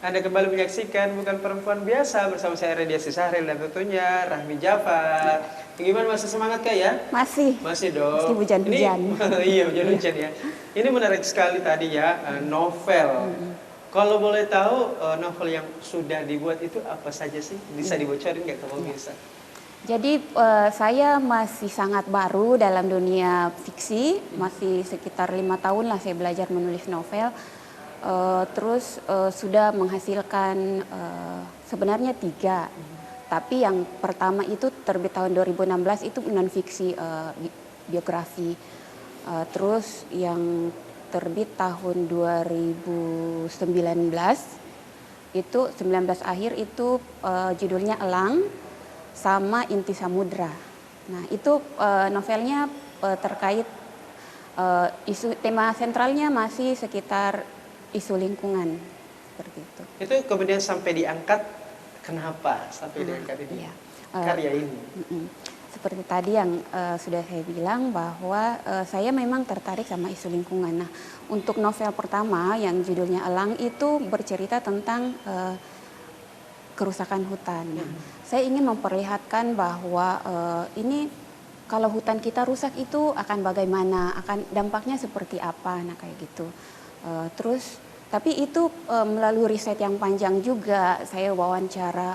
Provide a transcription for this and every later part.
Anda kembali menyaksikan Bukan Perempuan Biasa bersama saya Radiasi Sahril dan tentunya Rahmi Jafar. Gimana, masih semangat Kak ya? Masih. Masih dong. Meski hujan-hujan. Iya, hujan-hujan ya. Ini menarik sekali tadi ya, novel. Kalau boleh tahu novel yang sudah dibuat itu apa saja sih? Bisa dibocorin nggak kalau bisa? Jadi saya masih sangat baru dalam dunia fiksi, masih sekitar 5 tahun lah saya belajar menulis novel. Terus sudah menghasilkan sebenarnya 3. Tapi yang pertama itu terbit tahun 2016 itu non fiksi, biografi. Terus yang terbit tahun 2019 itu 19 akhir itu judulnya Elang sama Inti Samudra. Nah itu novelnya terkait isu, tema sentralnya masih sekitar isu lingkungan seperti itu. Itu kemudian sampai diangkat, kenapa sampai diangkat ini? Iya. Karya ini. Seperti tadi yang sudah saya bilang bahwa saya memang tertarik sama isu lingkungan. Nah, untuk novel pertama yang judulnya Elang itu bercerita tentang kerusakan hutan. Nah, saya ingin memperlihatkan bahwa ini kalau hutan kita rusak itu akan bagaimana, akan dampaknya seperti apa, nah kayak gitu. Terus tapi itu melalui riset yang panjang juga. Saya wawancara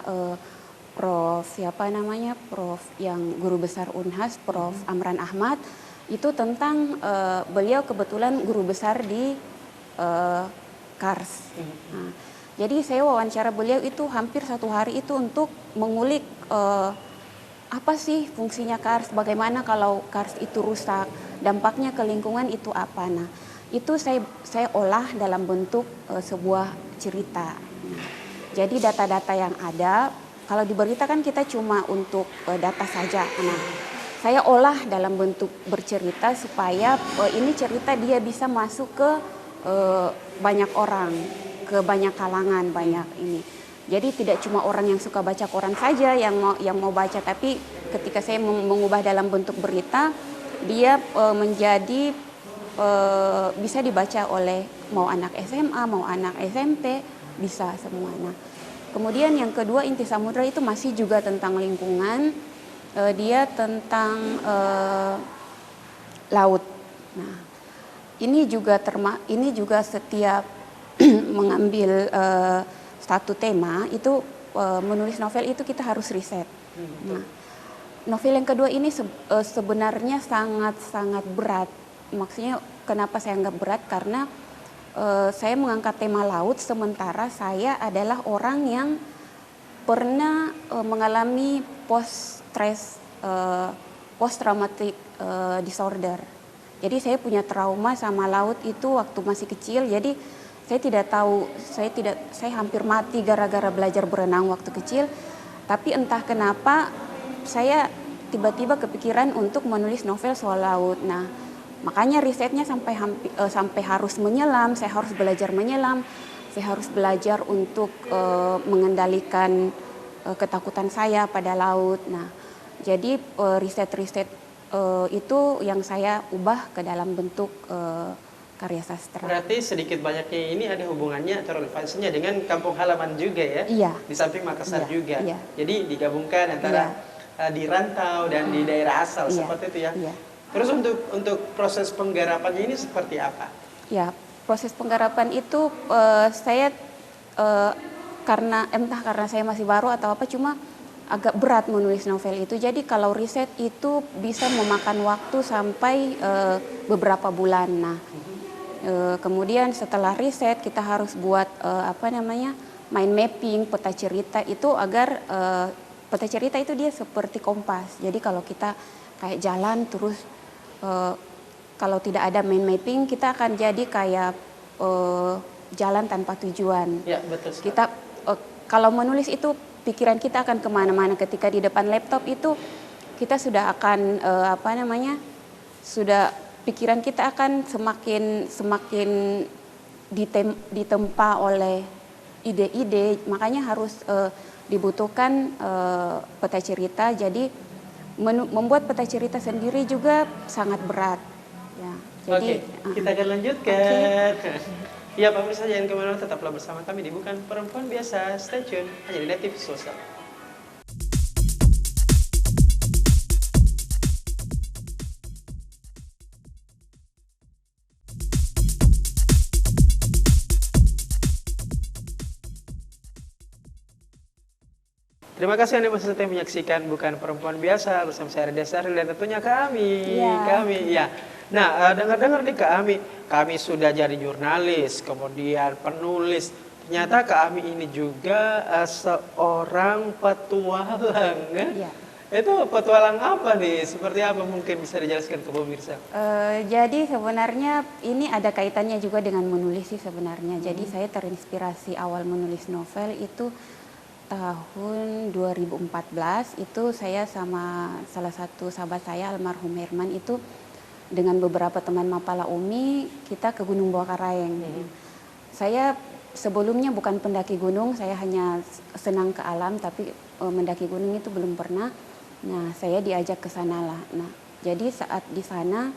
Prof siapa namanya, Prof yang guru besar Unhas, Prof Amran Ahmad, itu tentang beliau kebetulan guru besar di Kars. Nah, jadi saya wawancara beliau itu hampir 1 hari itu untuk mengulik apa sih fungsinya Kars, bagaimana kalau Kars itu rusak, dampaknya ke lingkungan itu apa. Nah, itu saya olah dalam bentuk sebuah cerita. Nah, jadi data-data yang ada, kalau diberitakan kita cuma untuk data saja. Nah, saya olah dalam bentuk bercerita supaya ini cerita dia bisa masuk ke banyak orang, ke banyak kalangan, banyak ini. Jadi tidak cuma orang yang suka baca koran saja yang mau baca, tapi ketika saya mengubah dalam bentuk berita, dia menjadi bisa dibaca oleh mau anak SMA, mau anak SMP, bisa semua. Nah, kemudian yang kedua Inti Samudra itu masih juga tentang lingkungan, dia tentang laut. Nah, ini juga setiap mengambil satu tema itu menulis novel itu kita harus riset. Nah, novel yang kedua ini sebenarnya sangat berat. Maksudnya kenapa saya anggap berat, karena saya mengangkat tema laut sementara saya adalah orang yang pernah mengalami post traumatic disorder. Jadi saya punya trauma sama laut itu waktu masih kecil. Jadi saya tidak tahu, saya hampir mati gara-gara belajar berenang waktu kecil. Tapi entah kenapa saya tiba-tiba kepikiran untuk menulis novel soal laut. Nah, makanya risetnya sampai harus menyelam, saya harus belajar menyelam, saya harus belajar untuk mengendalikan ketakutan saya pada laut. Nah, jadi riset-riset itu yang saya ubah ke dalam bentuk karya sastra. Berarti sedikit banyaknya ini ada hubungannya atau relevansinya dengan kampung halaman juga ya? Iya. Di samping Makassar juga. Iya. Jadi digabungkan antara di rantau dan di daerah asal, seperti itu ya? Iya. Terus untuk proses penggarapannya ini seperti apa? Ya, proses penggarapan itu saya karena entah karena saya masih baru atau apa, cuma agak berat menulis novel itu. Jadi kalau riset itu bisa memakan waktu sampai beberapa bulan. Nah, kemudian setelah riset kita harus buat mind mapping, peta cerita itu agar peta cerita itu dia seperti kompas. Jadi kalau kita kayak jalan terus kalau tidak ada mind mapping kita akan jadi kayak jalan tanpa tujuan. Ya, betul. Kita kalau menulis itu pikiran kita akan kemana-mana. Ketika di depan laptop itu kita sudah akan pikiran kita akan semakin ditempa oleh ide-ide. Makanya harus dibutuhkan peta cerita. Jadi membuat peta cerita sendiri juga sangat berat. Ya, jadi Oke, kita akan lanjutkan. Ya, pemirsa jangan kemana-mana, tetaplah bersama kami di Bukan Perempuan Biasa. Stay tune, hanya di Net TV Swasta. Terima kasih Anda masih setia menyaksikan Bukan Perempuan Biasa bersama saya Rida Saril dan tentunya kami. Iya. Ya. Nah, dengar-dengar nih kami sudah jadi jurnalis, kemudian penulis. Ternyata kami ini juga seorang petualang, kan? Iya. Itu petualang apa nih? Seperti apa mungkin bisa dijelaskan ke pemirsa? Jadi sebenarnya ini ada kaitannya juga dengan menulis sih sebenarnya. Jadi saya terinspirasi awal menulis novel itu tahun 2014. Itu saya sama salah satu sahabat saya almarhum Herman itu dengan beberapa teman Mapala Umi kita ke Gunung Bawakaraeng. Saya sebelumnya bukan pendaki gunung, saya hanya senang ke alam, tapi mendaki gunung itu belum pernah. Nah, saya diajak ke sana lah. Nah, jadi saat di sana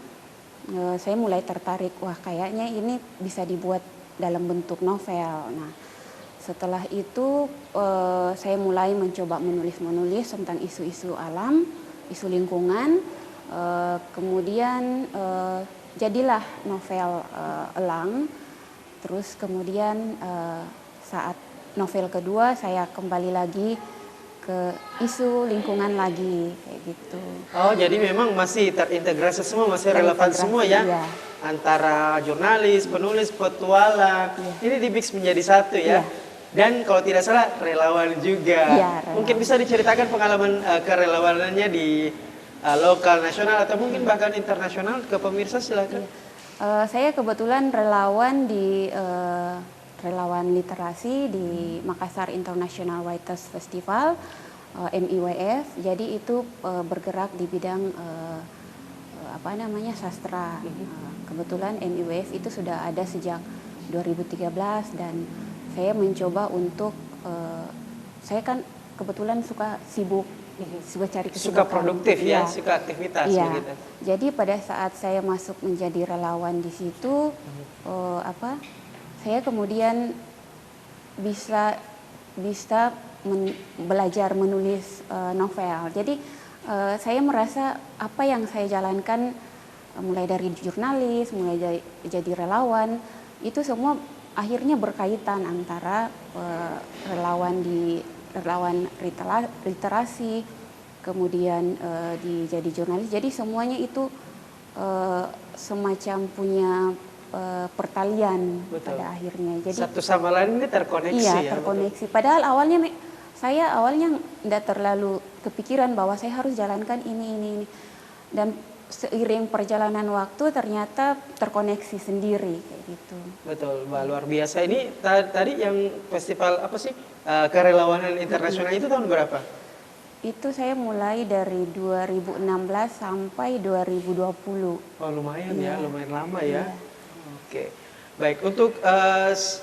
saya mulai tertarik, wah kayaknya ini bisa dibuat dalam bentuk novel. Nah, setelah itu saya mulai mencoba menulis tentang isu-isu alam, isu lingkungan. Kemudian jadilah novel Elang. Terus kemudian saat novel kedua saya kembali lagi ke isu lingkungan lagi kayak gitu. Oh, jadi memang masih terintegrasi semua, masih relevan semua ya? Iya. Antara jurnalis, penulis, petualang. Ini di-mix menjadi satu ya? Iya. Dan kalau tidak salah relawan juga. Iya, relawan. Mungkin bisa diceritakan pengalaman kerelawanannya di lokal, nasional, atau mungkin bahkan internasional ke pemirsa, silakan. Saya kebetulan relawan di relawan literasi di Makassar International Writers Festival, MIWF. Jadi itu bergerak di bidang sastra. Kebetulan MIWF itu sudah ada sejak 2013 dan saya mencoba untuk saya kan kebetulan suka sibuk cari kesibukan. Suka produktif ya, Iya. suka aktivitas Iya. begitu. Jadi pada saat saya masuk menjadi relawan di situ, saya kemudian bisa belajar menulis novel. Jadi saya merasa apa yang saya jalankan mulai dari jurnalis, mulai jadi relawan, itu semua akhirnya berkaitan antara relawan literasi, kemudian jadi jurnalis. Jadi semuanya itu semacam punya pertalian. Betul. Pada akhirnya. Jadi satu sama lain ini terkoneksi. Iya, ya, terkoneksi. Betul. Padahal saya awalnya tidak terlalu kepikiran bahwa saya harus jalankan ini. Dan seiring perjalanan waktu ternyata terkoneksi sendiri kayak gitu. Betul, Mbak, luar biasa. Ini tadi yang festival apa sih kerelawanan internasional itu tahun berapa? Itu saya mulai dari 2016 sampai 2020. Oh, lumayan Iya. ya, lumayan lama ya. Iya. Oke. Baik, untuk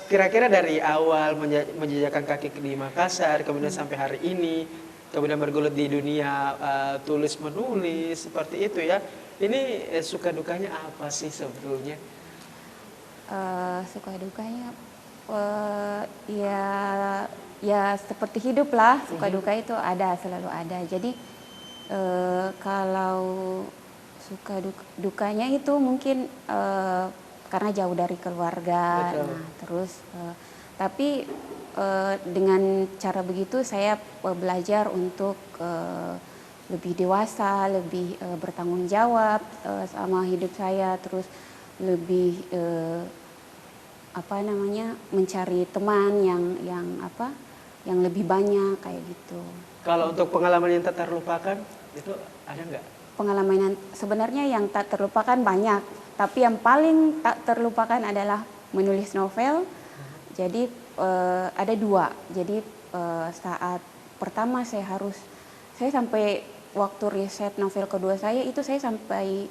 kira-kira dari awal menjejakkan kaki di Makassar, kemudian sampai hari ini, kemudian bergelut di dunia tulis menulis seperti itu ya. Ini suka dukanya apa sih sebetulnya? Suka dukanya ya seperti hidup lah, suka duka itu selalu ada. Jadi kalau suka dukanya itu mungkin karena jauh dari keluarga. Betul. Nah, terus tapi dengan cara begitu saya belajar untuk lebih dewasa, lebih bertanggung jawab sama hidup saya, terus lebih mencari teman yang lebih banyak kayak gitu. Kalau untuk pengalaman yang tak terlupakan itu ada nggak? Pengalaman yang sebenarnya yang tak terlupakan banyak, tapi yang paling tak terlupakan adalah menulis novel. Jadi ada dua. Jadi saat pertama saya sampai waktu riset novel kedua saya itu saya sampai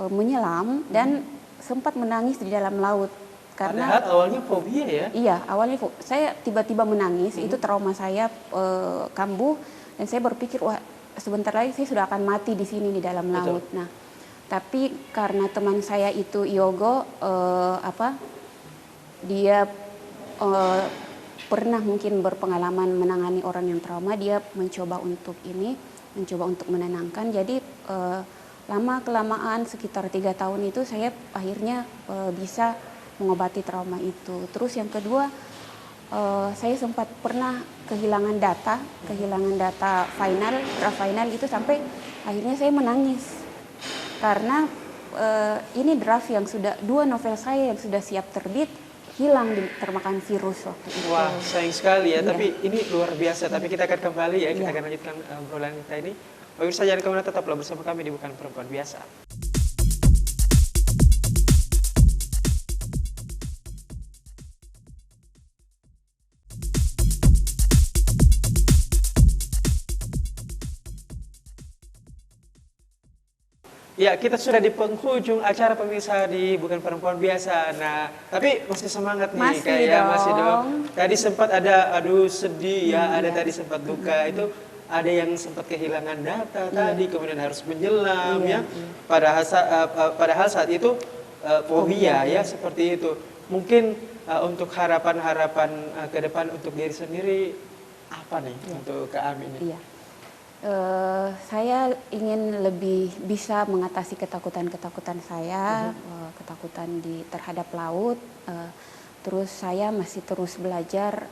menyelam dan sempat menangis di dalam laut. Karena padahal awalnya fobia ya? Iya, awalnya saya tiba-tiba menangis, itu trauma saya kambuh dan saya berpikir wah sebentar lagi saya sudah akan mati di sini di dalam laut. Betul. Nah, tapi karena teman saya itu Yogo dia eh, pernah mungkin berpengalaman menangani orang yang trauma, dia mencoba untuk menenangkan. Jadi lama kelamaan sekitar 3 tahun itu saya akhirnya bisa mengobati trauma itu. Terus yang kedua, saya sempat pernah kehilangan data draft final itu, sampai akhirnya saya menangis karena ini draft yang sudah, 2 novel saya yang sudah siap terbit hilang termakan virus waktu itu. Wah, sayang sekali ya. Iya. Tapi ini luar biasa. Tapi kita akan kembali ya. Kita akan lanjutkan obrolan kita ini. Pemirsa jangan kemana, tetaplah bersama kami di Bukan Perempuan Biasa. Ya, kita sudah di penghujung acara pemirsa di Bukan Perempuan Biasa. Nah, tapi masih semangat nih. Masih dong. Tadi sempat ada sedih ya, ada tadi sempat duka. Itu ada yang sempat kehilangan data tadi, kemudian harus menyelam ya. Padahal saat itu fobia ya, seperti itu. Mungkin untuk harapan-harapan ke depan untuk diri sendiri apa nih untuk Kak Ami ini? Iya. Saya ingin lebih bisa mengatasi ketakutan saya, ketakutan terhadap laut. Terus saya masih terus belajar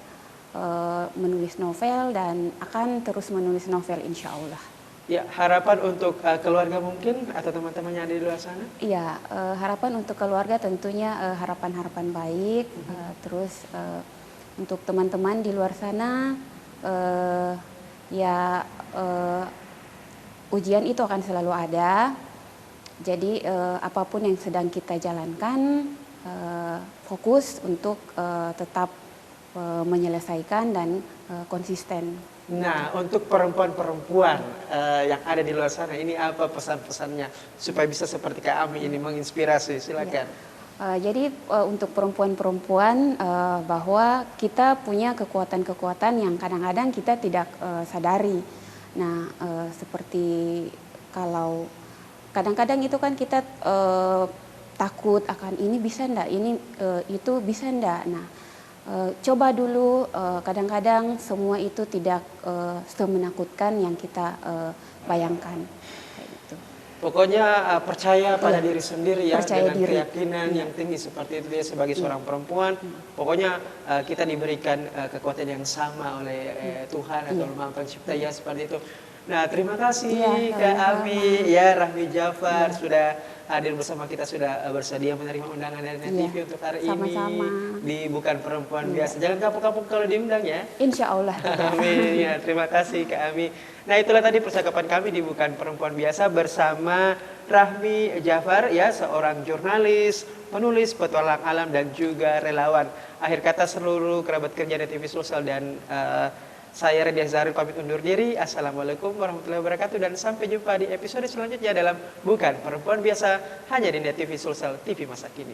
menulis novel dan akan terus menulis novel, insya Allah. Ya, harapan untuk keluarga mungkin atau teman-teman yang ada di luar sana? Iya, harapan untuk keluarga tentunya harapan-harapan baik. Terus untuk teman-teman di luar sana, ujian itu akan selalu ada. Jadi apapun yang sedang kita jalankan, fokus untuk tetap menyelesaikan dan konsisten. Nah, untuk perempuan-perempuan yang ada di luar sana, ini apa pesan-pesannya supaya bisa seperti Kak Ami ini menginspirasi? Silakan. Jadi untuk perempuan-perempuan bahwa kita punya kekuatan-kekuatan yang kadang-kadang kita tidak sadari. Nah, seperti kalau kadang-kadang itu kan kita takut akan ini bisa enggak, itu bisa enggak. Nah, coba dulu, kadang-kadang semua itu tidak semenakutkan yang kita bayangkan. Pokoknya percaya pada diri sendiri ya, dengan keyakinan yang tinggi seperti itu dia sebagai seorang perempuan. Pokoknya kita diberikan kekuatan yang sama oleh Tuhan atau Maha Pencipta ya, seperti itu. Nah, terima kasih Kak Ami ya, Rahmi Jafar sudah hadir bersama kita, sudah bersedia menerima undangan dari Net TV untuk hari ini di Bukan Perempuan Biasa. Jangan kapok-kapok kalau diundang ya. Insya Allah. Amin ya, terima kasih Kak Ami. Nah, itulah tadi percakapan kami di Bukan Perempuan Biasa bersama Rahmi Jafar ya, seorang jurnalis, penulis, petualang alam dan juga relawan. Akhir kata seluruh kerabat kerja Net TV Sulsel dan saya Radiah Zahril pamit undur diri. Assalamualaikum warahmatullahi wabarakatuh dan sampai jumpa di episode selanjutnya dalam Bukan Perempuan Biasa hanya di Net TV Sulsel, TV masa kini.